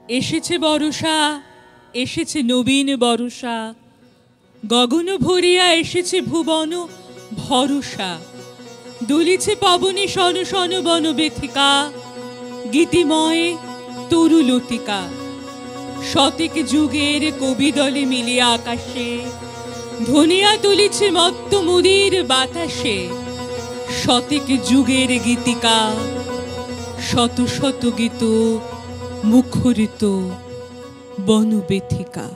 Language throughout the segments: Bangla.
এসেছে বর্ষা, এসেছে নবীন বর্ষা, গগন ভরিয়া এসেছে ভুবন ভরসা। দুলিছে পবনে শন শন বন বেথিকা, গীতিময় তরুলতিকা। শতেক যুগের কবি দলে মিলিয়া আকাশে, ধনিয়া তুলিছে মত্ত মুদির বাতাসে। শতেক যুগের গীতিকা, শত শত গীত মুখরিত বনবেথিকা।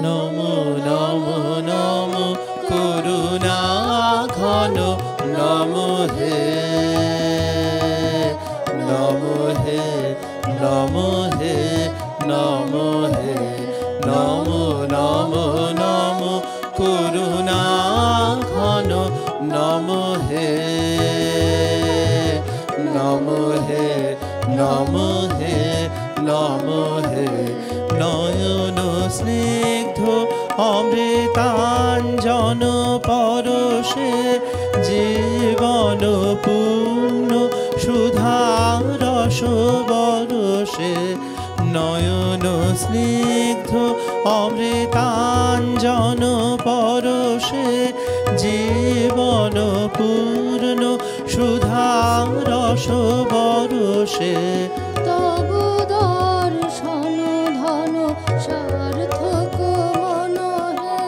নমো নমো নমো করুণা ঘন নমো হে, নমো হে, নমো হে, নমো হে, নমো নমো নমো করুণা ঘন নমো হে, নমো হে, নমো হে, নমো হে। নয়ন স্নিগ্ধ অমৃতাঞ্জন পরশে, জীবন পূর্ণ সুধারস বরসে। নয়ন স্নিগ্ধ অমৃতাঞ্জন পরশে, জীবন পূর্ণ সুধারস বরসে। তব দর্শন ধন সার্থক মন হে,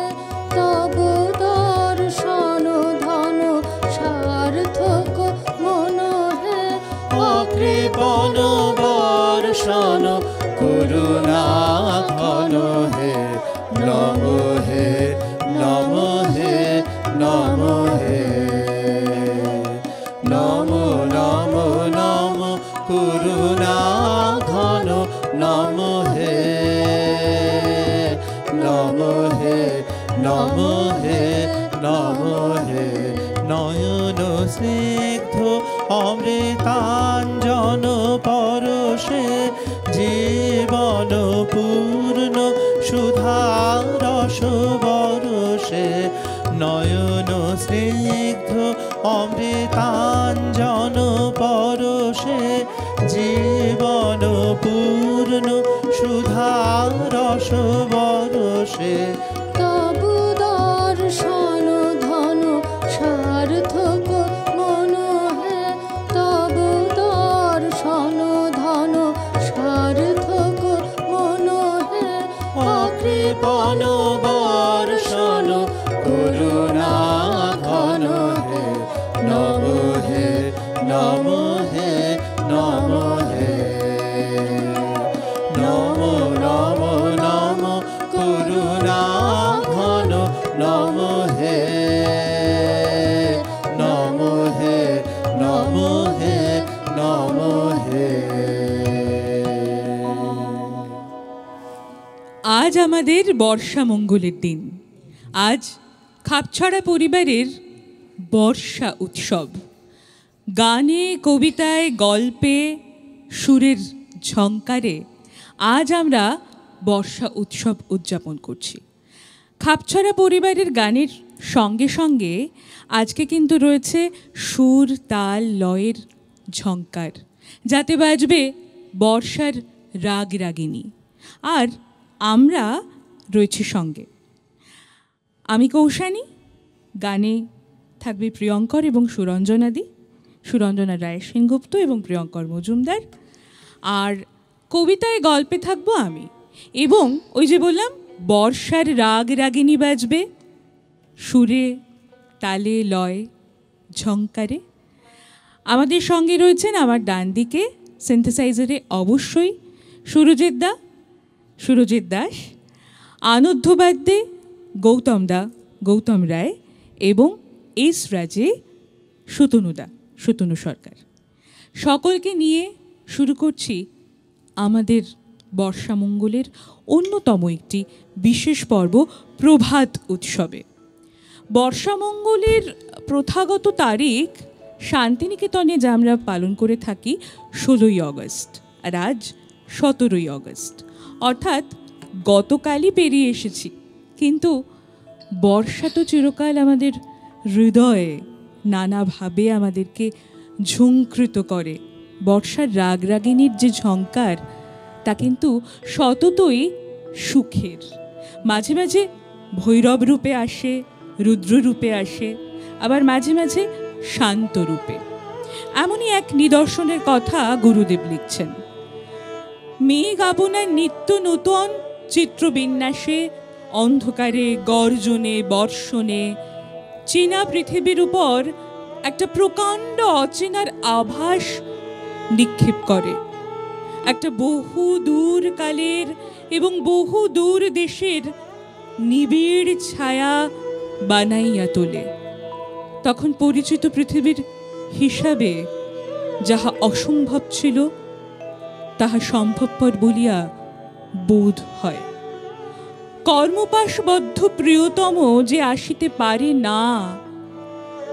তব দর্শন ধন সার্থক মন হে। অকৃপণ বর্ষণ করুণা ঘন হে, নমো হে, নমো হে, নমো হে। নমো নমো নমো করুণা ঘন নমো হে, নমো হে, নমো হে, নমো হে। নয়ন স্নিগ্ধ অমৃতাঞ্জন পরশে, জীবন পূর্ণ সুধারস বরসে। নয়ন স্নিগ্ধ অমৃতাঞ্জন পরশে, জীবন পূর্ণ সুধারস বরসে। তব দর্শন ধন সার্থক মন হে, তব দর্শন ধন সার্থক মন হে। অকৃপণ বর্ষণ করুণা ঘন হে, নমো হে, নমো হে, নমো হে। নমো নমো নমো করুণা ঘন নমো হে, নমো হে, নমো হে, নমো হে। আজ আমাদের বর্ষা মঙ্গলের দিন। আজ খাপছড়া পরিবারের বর্ষা উৎসব। গানে, কবিতায়, গল্পে, সুরের ঝংকারে আজ আমরা বর্ষা উৎসব উদযাপন করছি। খাপছড়া পরিবারের গানের সঙ্গে সঙ্গে আজকে কিন্তু রয়েছে সুর, তাল, লয়ের ঝংকার, যাতে বাজবে বর্ষার রাগ রাগিনী। আর আমরা রয়েছি সঙ্গে। আমি কৌশানী, গানে থাকবে প্রিয়ঙ্কর এবং সুরঞ্জনাদি, সুরঞ্জনা রায় সেনগুপ্ত এবং প্রিয়ঙ্কর মজুমদার। আর কবিতায়, গল্পে থাকবো আমি। এবং ওই যে বললাম, বর্ষার রাগ রাগিনী বাজবে সুরে, তালে, লয়, ঝংকারে। আমাদের সঙ্গে রয়েছেন আমার ডান দিকে সিনথেসাইজারে অবশ্যই সুরজিৎ দাস, আনন্দবাদ্যে গৌতম রায় এবং এস রাজে সুতনু সরকার। সকলকে নিয়ে শুরু করছি আমাদের বর্ষামঙ্গলের অন্যতম একটি বিশেষ পর্ব, প্রভাত উৎসবে। বর্ষামঙ্গলের প্রথাগত তারিখ শান্তিনিকেতনে যা আমরা পালন করে থাকি 16ই অগস্ট। আর আজ 17ই আগস্ট, অর্থাৎ গতকালই পেরিয়ে এসেছি। কিন্তু বর্ষা তো চিরকাল আমাদের হৃদয়ে নানাভাবে আমাদেরকে ঝুঁকৃত করে। বর্ষার রাগরাগিনীর যে ঝঙ্কার, তা কিন্তু সততই সুখের। মাঝে মাঝে ভৈরব রূপে আসে, রুদ্র রূপে আসে, আবার মাঝে মাঝে শান্ত রূপে। এমনই এক নিদর্শনের কথা গুরুদেব লিখছেন। মেঘ আপনার নিত্য নূতন চিত্রবিন্যাসে, অন্ধকারে, গর্জনে, বর্ষণে চেনা পৃথিবীর উপর একটা প্রকাণ্ড অচেনার আভাস নিক্ষেপ করে। একটা বহু দূর কালের এবং বহু দূর দেশের নিবিড় ছায়া বানাইয়া তোলে। তখন পরিচিত পৃথিবীর হিসাবে যাহা অসম্ভব ছিল, তাহা সম্ভবপর বলিয়া বোধ হয়। কর্মপাশবদ্ধ প্রিয়তম যে আসিতে পারে না,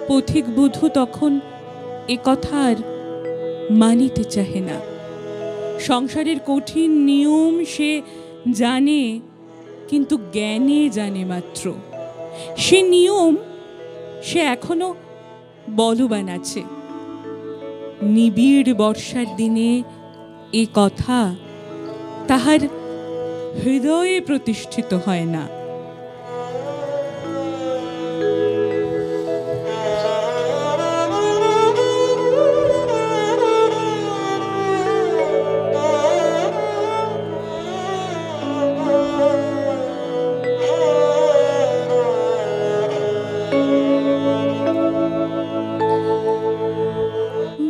পথিক বধূ তখন এ কথার মানিতে চাহে না। সংসারের কঠিন নিয়ম সে জানে, কিন্তু জ্ঞানে জানে মাত্র। সে নিয়ম সে এখনো বলবান আছে। নিবিড় বর্ষার দিনে এ কথা তাহার হৃদয়ে প্রতিষ্ঠিত হয় না।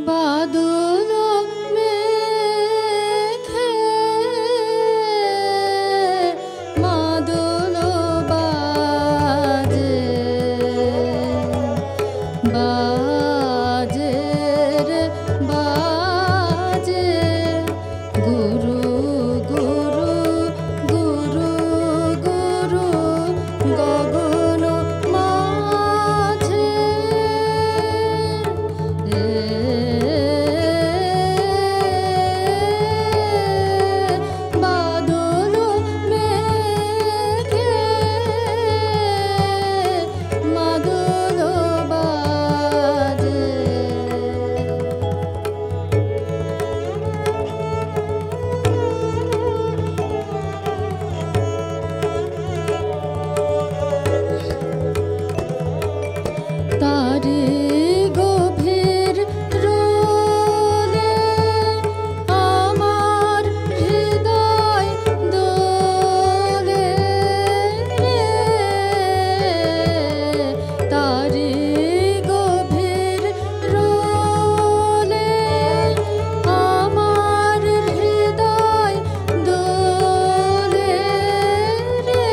বাদল মেঘে মাদল বাজে, বাজে রে বাজে, গুরু গুরু গুরু গুরু গগন মাঝে। বাদল মেঘে মাদল বাজে, তারে গভীর রোলে আমার হৃদয় দোলে রে, তারে গভীর রোলে আমার হৃদয় দোলে রে,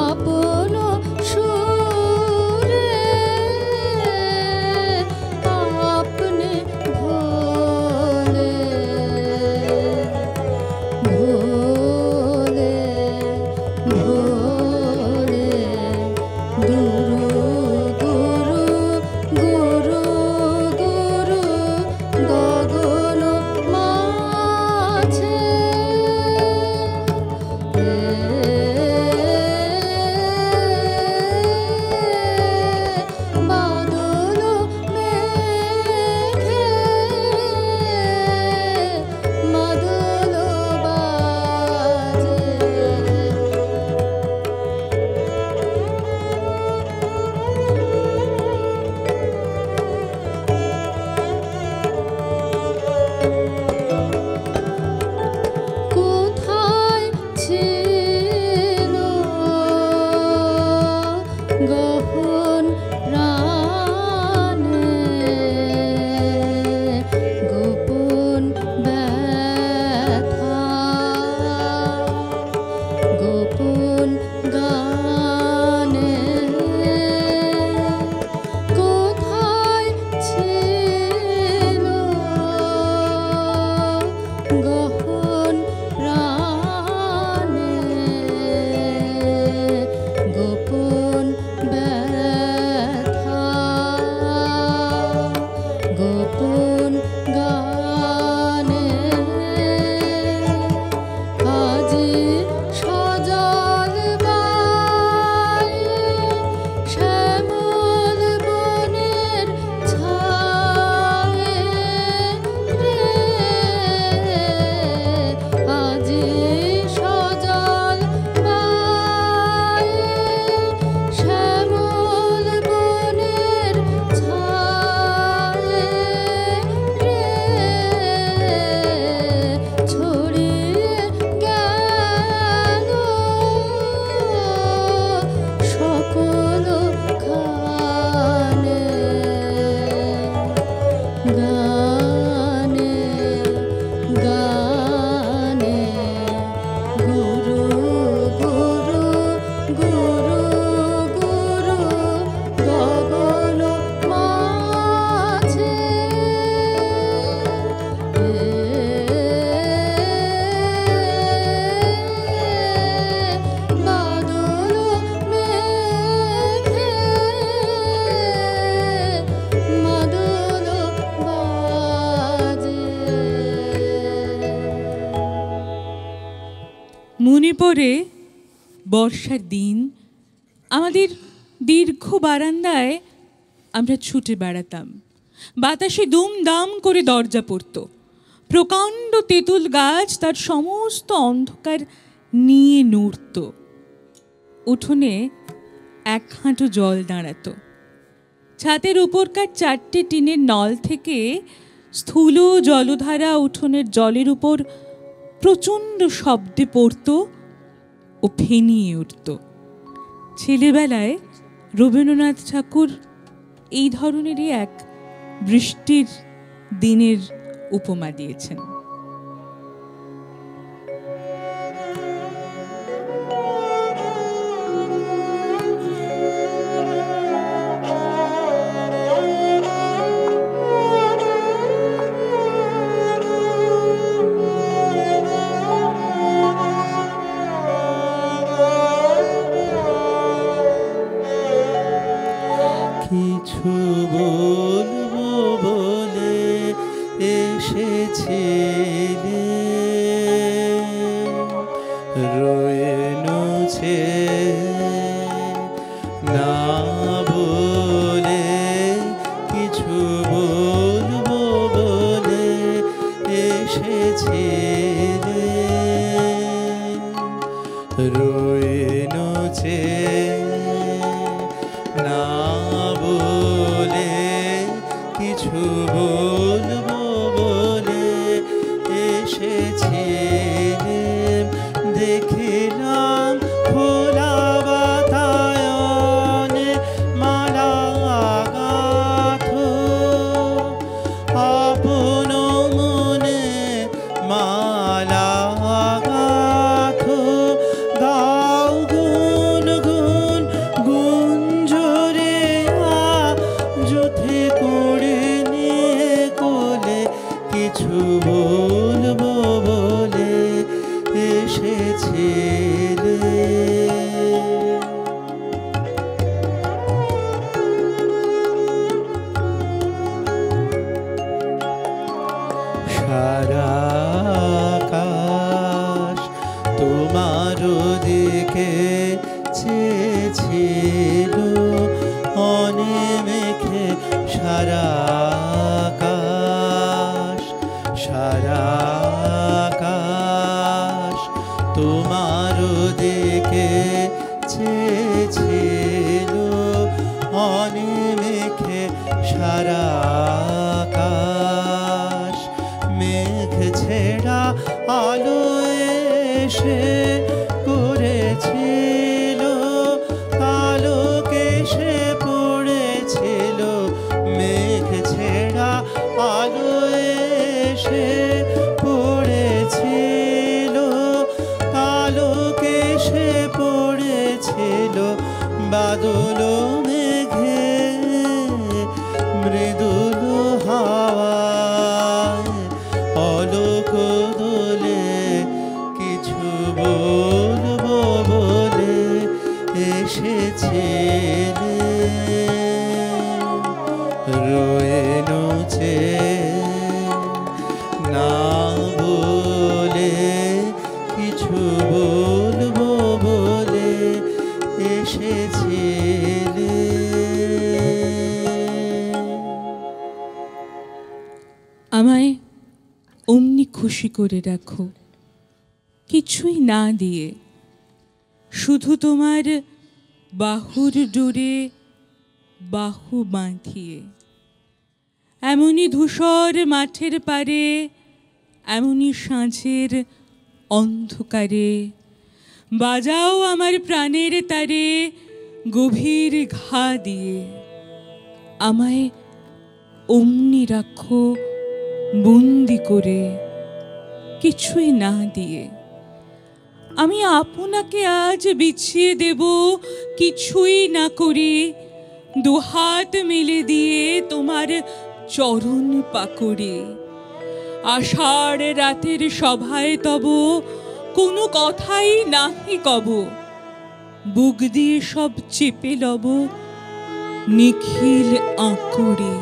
আপন সুরে আপনি ভোলে, ভোলে ভোলে, গুরু গুরু গুরু গুরু গগন মাঝে। বাদল মেঘে মাদল বাজে। কোথায় ছিল মনে পড়ে বর্ষার দিন আমাদের দীর্ঘ বারান্দায় আমরা ছুটে বেড়াতাম। বাতাসে দুমদাম করে দরজা পড়ত। প্রকাণ্ড তেঁতুল গাছ তার সমস্ত অন্ধকার নিয়ে নড়ত। উঠোনে এক হাঁটু জল দাঁড়াতো। ছাদের উপরকার 4টে টিনের নল থেকে স্থূল জলধারা উঠোনের জলের উপর প্রচণ্ড শব্দে পড়ত ও ফেনিয়ে উঠত। ছেলেবেলায় রবীন্দ্রনাথ ঠাকুর এই ধরনেরই এক বৃষ্টির দিনের উপমা দিয়েছেন। কিছু বলবো বলে এসেছিলে, রয়েছে না বলে, কিছু বলবো বলে এসেছিলে, রয়েছে না বলে, কিছু বলবো বলে এসেছিলে। দেখিলাম খোলা বাতায়নে মালা গাঁথো, আপন মনে মালা গাঁথো, গাও গুন গুন গুঞ্জরে যুথে করে নিয়ে কোলে, কিছু বলবো বলে এসেছিলে। সারা আকাশ তোমার দিকে চেয়েছিল, অনেমেখে সারা আকাশ, সারা আকাশ তোমার দিকে চেয়েছিল, অনেমেখে সারা আকাশ। মেঘ ছেড়া আলো এসে করেছিল, আলোকে সে পড়েছিল। মেঘ ছেড়া আলো এসে পড়েছিল, আলোকে সে পড়েছিল। বাদল মেঘে মৃদুল হাওয়ায় অলোক দোলে, কিছু বলবো বলে এসেছিলে, রয়েছে না বলে, কিছু বলবো বলে এসেছিলে। আমায় অমনি খুশি করে রাখো, কিছুই না দিয়ে, শুধু তোমার বাহুর ডোরে বাহু বাঁধিয়ে। এমনই ধূসর মাঠের পারে, এমনই সাঁঝের অন্ধকারে, বাজাও আমার প্রাণের তারে গভীর ঘা দিয়ে। আমায় অমনি রাখো বন্দি করে, কিছুই না দিয়ে। আমি আপনাকে আজ বিছিয়ে দেব কিছুই না করে, দুহাত মেলে দিয়ে তোমার চরণ পাকড়ে। আষাঢ় রাতের সভায় তব কোনো কথাই নাহি কব, বুক দিয়ে সব চেপে লব নিখিল আঁকড়ে।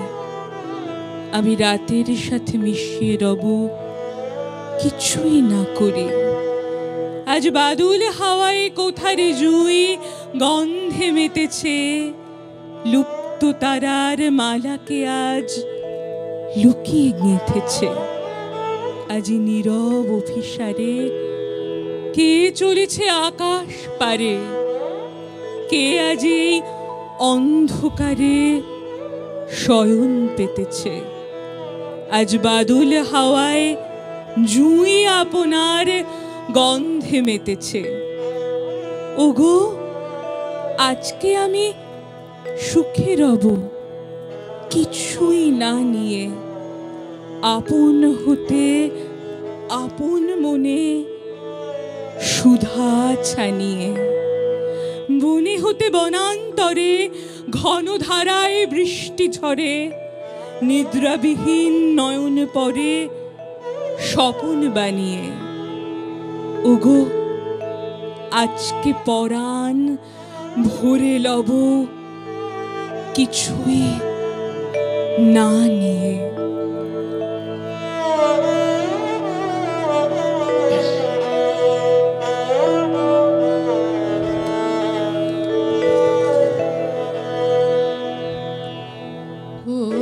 আমি রাতের সাথে মিশিয়ে রব কিছুই না করে। আজ বাদুল হাওয়ায় কোথারে জুই গন্ধে মেতেছে, লুপ্ত তারার মালাকে আজ লুকিয়ে গেঁথেছে। আজি নীরব অভিসারে কে চলেছে আকাশ পারে, কে আজ এই অন্ধকারে শয়ন পেতেছে। আজ বাদুল হাওয়ায় জুঁই আপনার গন্ধে মেতেছে। ওগো, আজকে আমি সুখে রব কিছুই না নিয়ে, আপন হতে আপন মনে সুধা ছানিয়ে। বনে হতে বনান্তরে ঘন ধারায় বৃষ্টি ঝরে, নিদ্রাবিহীন নয়ন পরে স্বপন বানিয়ে। ওগো, আজকে পরাণ ভরে লব কিছুই না নিয়ে।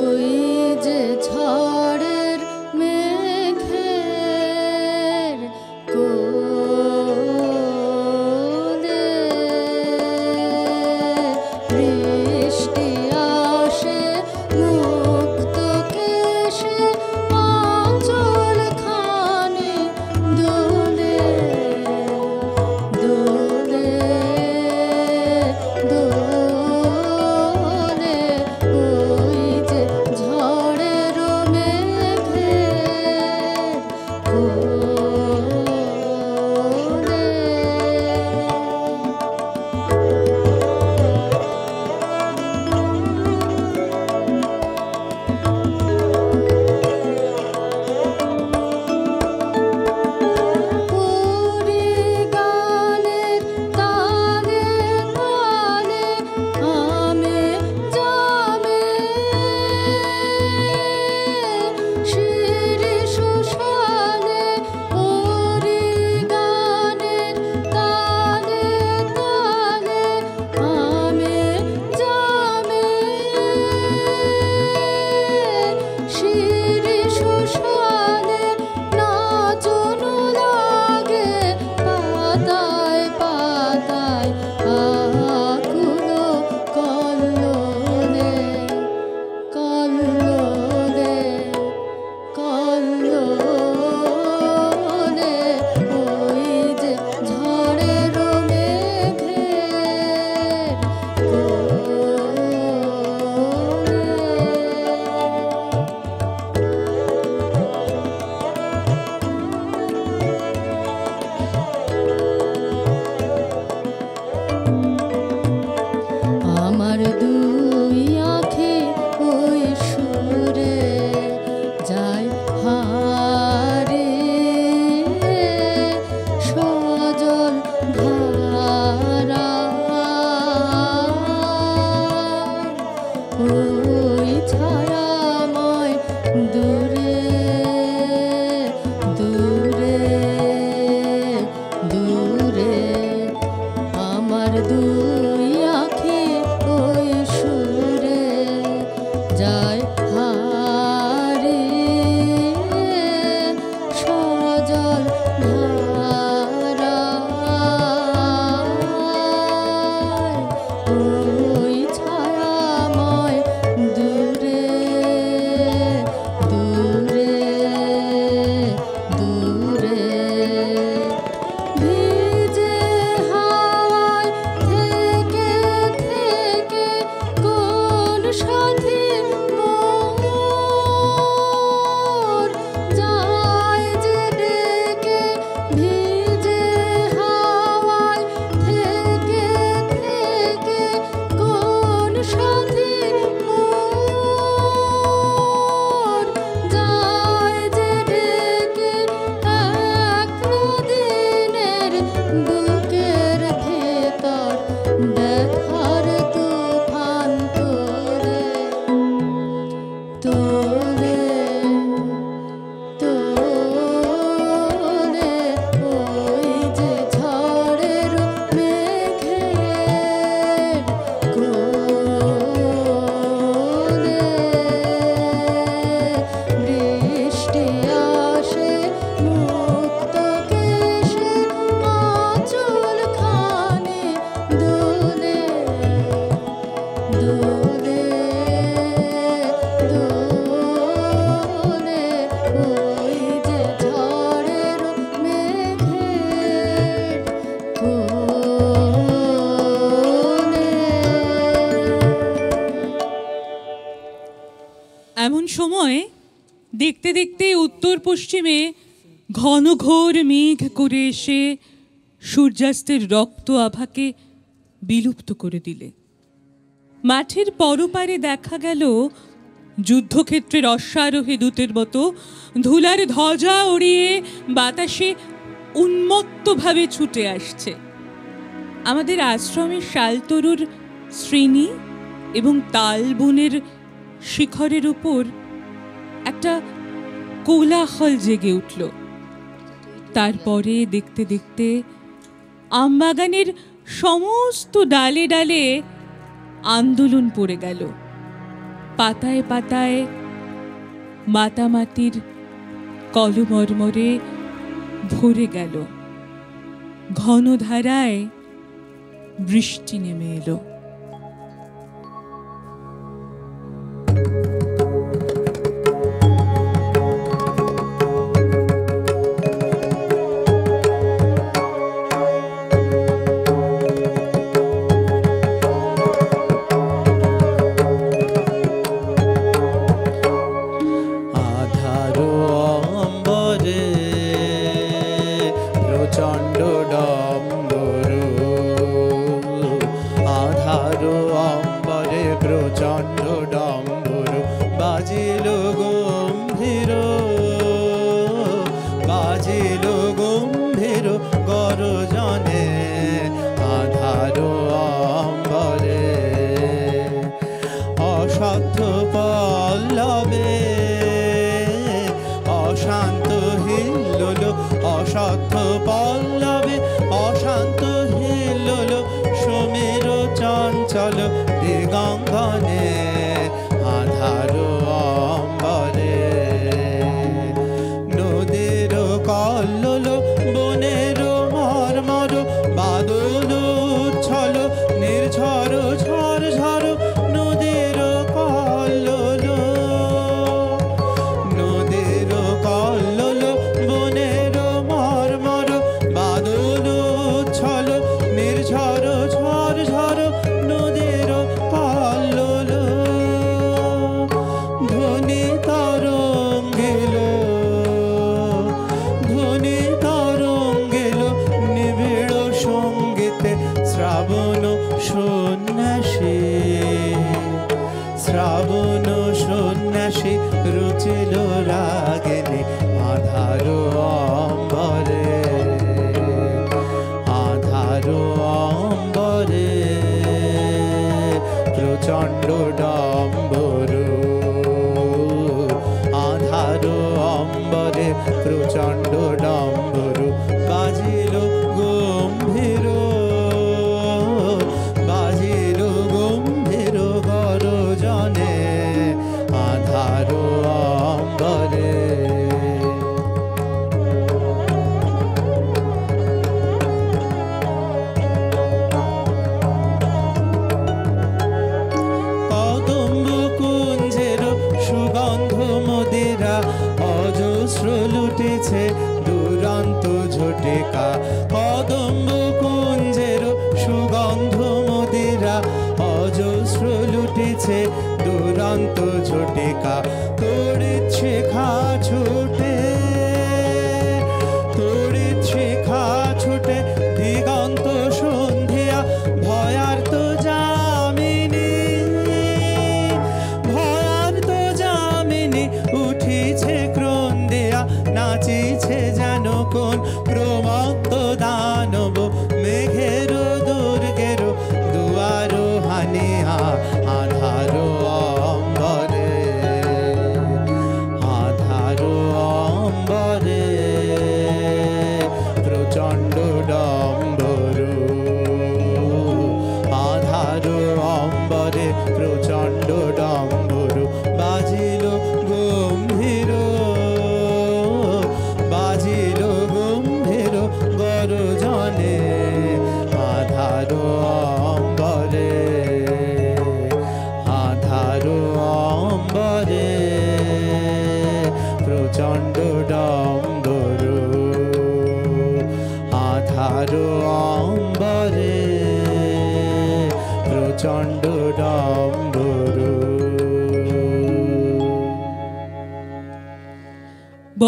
ওই যে ঝড়ের মেঘের কোলে বৃষ্টি আসে মুক্ত কেশে, আঁচল খানি দোলে দোলে দোলে। ওই যে ঝড়ের মেঘের কোলে পুরী গানের তালে তালে আমে জামে, শির সুশানে পুরী গানের তালে তালে আমে জামে, শির সুশানে নাচন লাগে পাতায় পাতায় আকুল কল্লোলে কল্লোলে কল্লোলে। ওই যে ঝড়ের মেঘের কোলে। আমার দুই আঁখি ওই সুরে যায় হারিয়ে, সজল ধারা ওই ছায়াময় দূরে দূরে দূরে। আমার দুই আঁখি ওই সুরে যায় হারিয়ে, সজল ধারায় ওই ছায়াময় দূরে দূরে দূরে। ভিজে হাওয়ায় দেখতে দেখতে উত্তর পশ্চিমে ঘন ঘোর মেঘ করে এসে সূর্যাস্তের রক্ত আভাকে বিলুপ্ত করে দিলে। মাঠের পরপারে দেখা গেল যুদ্ধক্ষেত্রের অশ্বারোহী দূতের মতো ধুলার ধ্বজা উড়িয়ে বাতাসে উন্মত্তভাবে ছুটে আসছে। আমাদের আশ্রমের শালতরুর শ্রেণী এবং তালবনের শিখরের উপর একটা কোলাহল জেগে উঠল। তারপরে দেখতে দেখতে আমবাগানের সমস্ত ডালে ডালে আন্দোলন পড়ে গেল। পাতায় পাতায় মাতামাতির কলমর্মরে ভরে গেল। ঘন ধারায় বৃষ্টি নেমে এলো।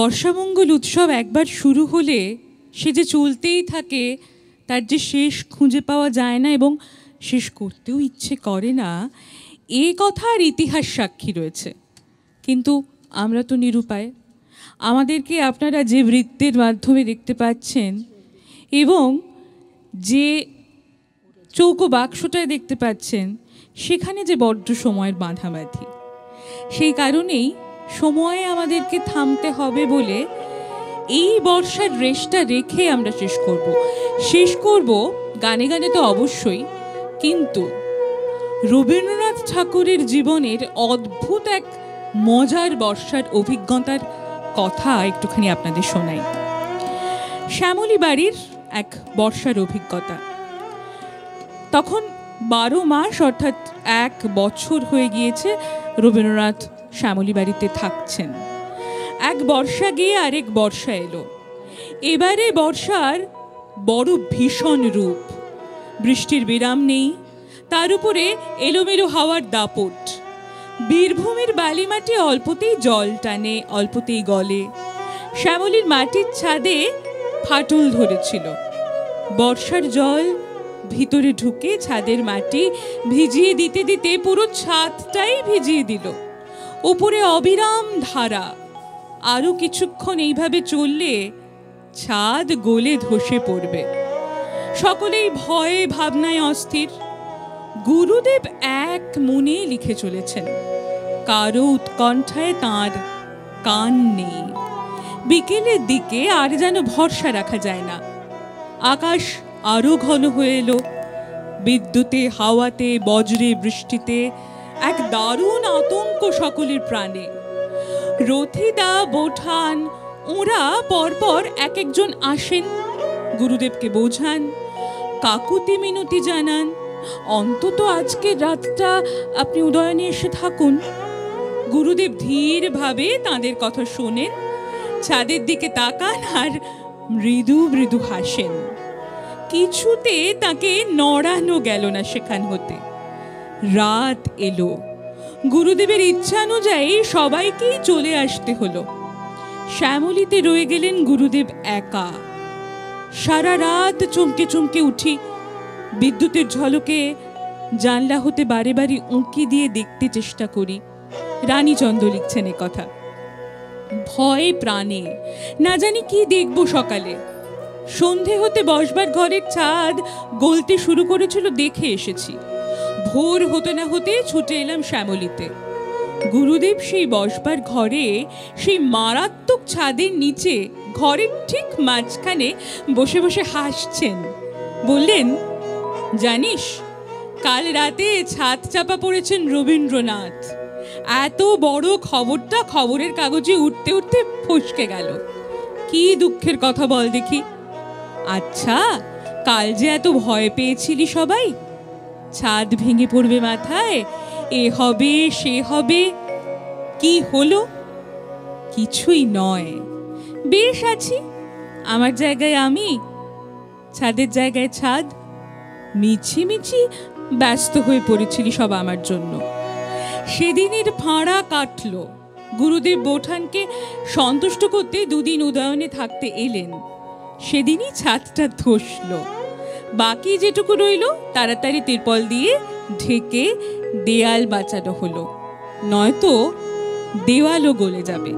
বর্ষামঙ্গল উৎসব একবার শুরু হলে সে যে চলতেই থাকে, তার যে শেষ খুঁজে পাওয়া যায় না এবং শেষ করতেও ইচ্ছে করে না, এ কথার ইতিহাস সাক্ষী রয়েছে। কিন্তু আমরা তো নিরুপায়। আমাদেরকে আপনারা যে বৃত্তের মাধ্যমে দেখতে পাচ্ছেন এবং যে চৌকো বাক্সটায় দেখতে পাচ্ছেন, সেখানে যে বড্ড সময়ের বাঁধাবাঁধি, সেই কারণেই সময়ে আমাদেরকে থামতে হবে বলে এই বর্ষার রেশটা রেখে আমরা শেষ করব গানে গানে তো অবশ্যই, কিন্তু রবীন্দ্রনাথ ঠাকুরের জীবনের অদ্ভুত এক মজার বর্ষার অভিজ্ঞতার কথা একটুখানি আপনাদের শোনাই। শ্যামলী বাড়ির এক বর্ষার অভিজ্ঞতা। তখন 12 মাস অর্থাৎ 1 বছর হয়ে গিয়েছে রবীন্দ্রনাথ শ্যামলী বাড়িতে থাকছেন। এক বর্ষা গিয়ে আরেক বর্ষা এলো। এবারে বর্ষার বড় ভীষণ রূপ। বৃষ্টির বিরাম নেই, তার উপরে এলোমেলো হাওয়ার দাপট। বীরভূমের বালিমাটি অল্পতেই জল টানে, অল্পতেই গলে। শ্যামলীর মাটির ছাদে ফাটল ধরেছিল। বর্ষার জল ভিতরে ঢুকে ছাদের মাটি ভিজিয়ে দিতে দিতে পুরো ছাদটাই ভিজিয়ে দিল। উপরে অবিরাম ধারা। আরো কিছুক্ষণ এইভাবে চললে ছাদ গলে ধসে পড়বে। সকলেই ভয়ে ভাবনায় অস্থির। গুরুদেব এক মনে লিখে চলেছেন, কারো উৎকণ্ঠায় তাঁর কান নেই। বিকেলের দিকে আর যেন ভরসা রাখা যায় না। আকাশ আরো ঘন হয়ে এলো। বিদ্যুতে, হাওয়াতে, বজ্রে, বৃষ্টিতে এক দারুণ আতঙ্ক সকলের প্রাণে। রথিদা, বোঠান ওরা পরপর এক একজন আসেন, গুরুদেবকে বোঝান, কাকুতি মিনতি জানান, অন্তত আজকের রাতটা আপনি উদয়নে এসে থাকুন। গুরুদেব ধীর ভাবে তাঁদের কথা শোনেন, ছাদের দিকে তাকান আর মৃদু মৃদু হাসেন। কিছুতে তাকে নড়ানো গেল না সেখান হতে। রাত এলো। গুরুদেবের ইচ্ছানুযায়ী সবাইকেই চলে আসতে হলো। শ্যামলীতে রয়ে গেলেন গুরুদেব একা। সারা রাত চমকে চমকে উঠি। বিদ্যুতের ঝলকে জানলা হতে বারে বারে উঁকি দিয়ে দেখতে চেষ্টা করি। রানীচন্দ্র লিখছেন এ কথা। ভয়ে প্রাণে না জানি কি দেখব সকালে। সন্ধে হতে বসবার ঘরের ছাদ গলতে শুরু করেছিল, দেখে এসেছি। ভোর হতে না হতে ছুটে এলাম শ্যামলীতে। গুরুদেব সেই বসবার ঘরে, সেই মারাত্মক ছাদের নিচে ঘরের ঠিক মাঝখানে বসে বসে হাসছেন। বললেন, জানিস কাল রাতে ছাদ চাপা পড়েছেন রবীন্দ্রনাথ। এত বড় খবরটা খবরের কাগজে উঠতে উঠতে ফসকে গেল। কি দুঃখের কথা বল দেখি। আচ্ছা, কাল যে এত ভয় পেয়েছিলি সবাই, ছাদ ভেঙে পড়বে মাথায়, এ হবে সে হবে, কি হলো? কিছুই নয়, বেশ আছি। আমার জায়গায় আমি, ছাদের জায়গায় ছাদ। মিছিমিছি ব্যস্ত হয়ে পড়েছিলি সব আমার জন্য। সেদিনের ফাঁড়া কাটল। গুরুদেব বোঠানকে সন্তুষ্ট করতে 2 দিন উদয়নে থাকতে এলেন। সেদিনই ছাদটা ধসল। বাকি যেটুকু রইল তাড়াতাড়ি তিরপল দিয়ে ঢেকে দেয়াল বাঁচানো হলো, নয়তো দেওয়ালও গলে যাবে।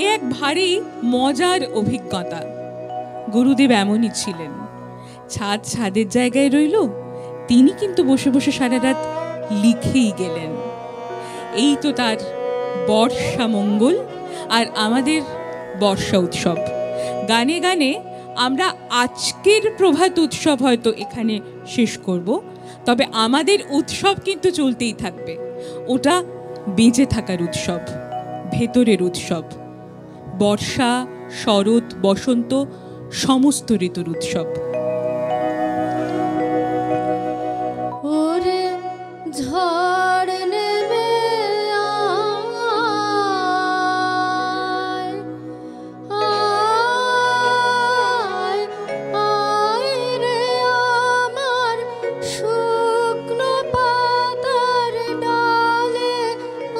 এ এক ভারী মজার অভিজ্ঞতা। গুরুদেব এমনই ছিলেন। ছাদ ছাদের জায়গায় রইল, তিনি কিন্তু বসে বসে সারা রাত লিখেই গেলেন। এই তো তার বর্ষা মঙ্গল আর আমাদের বর্ষা উৎসব। গানে গানে আমরা আজকের প্রভাত উৎসব হয়তো এখানে শেষ করব, তবে আমাদের উৎসব কিন্তু চলতেই থাকবে। ওটা বেঁচে থাকার উৎসব, ভেতরের উৎসব। বর্ষা, শরৎ, বসন্ত সমস্ত ঋতুর উৎসব। ওরে ঝড় নেমে আয়, আয়, আয় রে আমার শুকনো পাতার ডালে।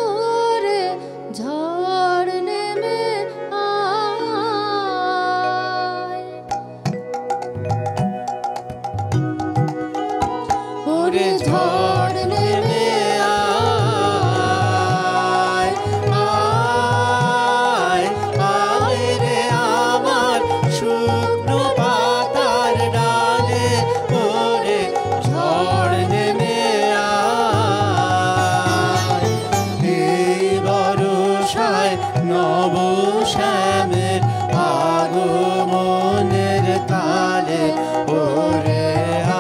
ওরে ঝড় নেমে আয়, ওরে ঝড় নেমে আয়, আয় আয় রে আমার শুকনো পাতার ডালে ওরে ঝড় নেমে আয়। এই বর্ষায় নব শ্যামের আগমনের কালে ওরে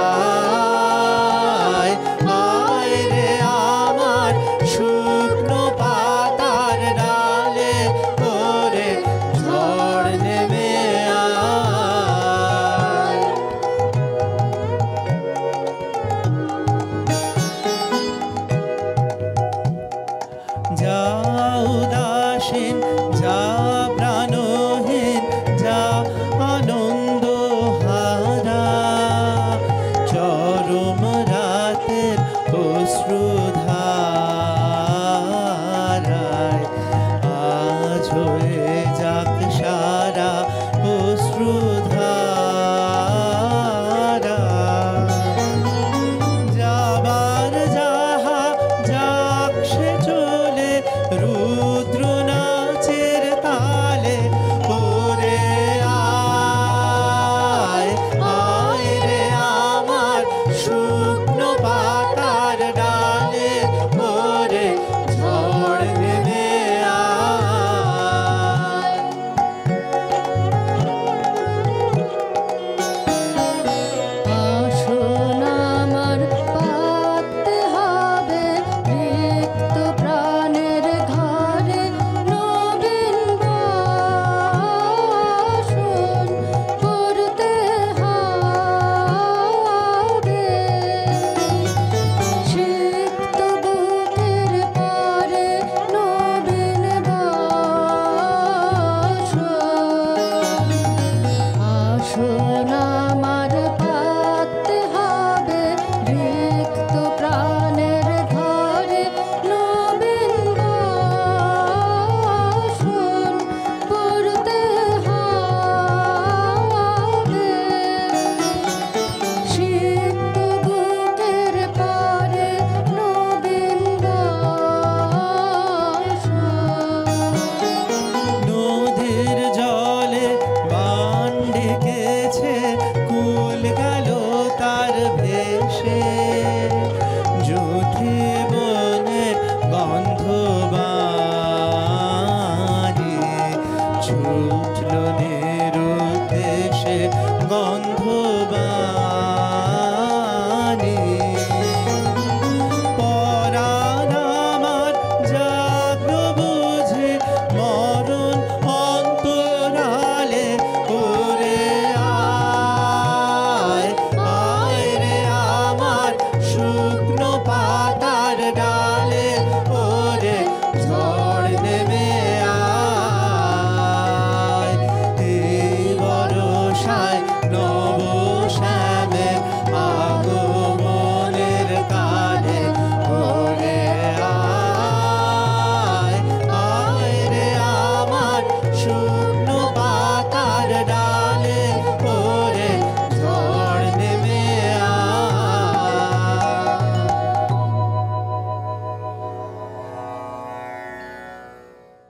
আয়, আয় রে আমার শুকনো পাতার ডালে ওরে ঝড় নেমে আয়। যা উদাসীন, যা প্রাণহীন, যা আনন্দ হারা, চরম রাতের অশ্রুধারায় আজ হয়ে যাক সারা অশ্রুধারা। যাবার যাহা যাক সে চলে রুদ্র নাচের তালে ওরে আয়, আয় রে আমার শুকনো পাতার ডালে ওরে ঝড় নেমে আয়। আসন আমার পাততে হবে রিক্ত প্রাণের ঘরে নবীন বাসন করতে হবে। সিক্ত বুকের পারে নবীন বাসন, আসন আমার পাততে হবে রিক্ত প্রাণের ঘরে নবীন বাসন করতে হবে। সিক্ত বুকের পারে নবীন বাসন। নদীর জলে বান ডেকেছে, কুল গেল তার ভেসে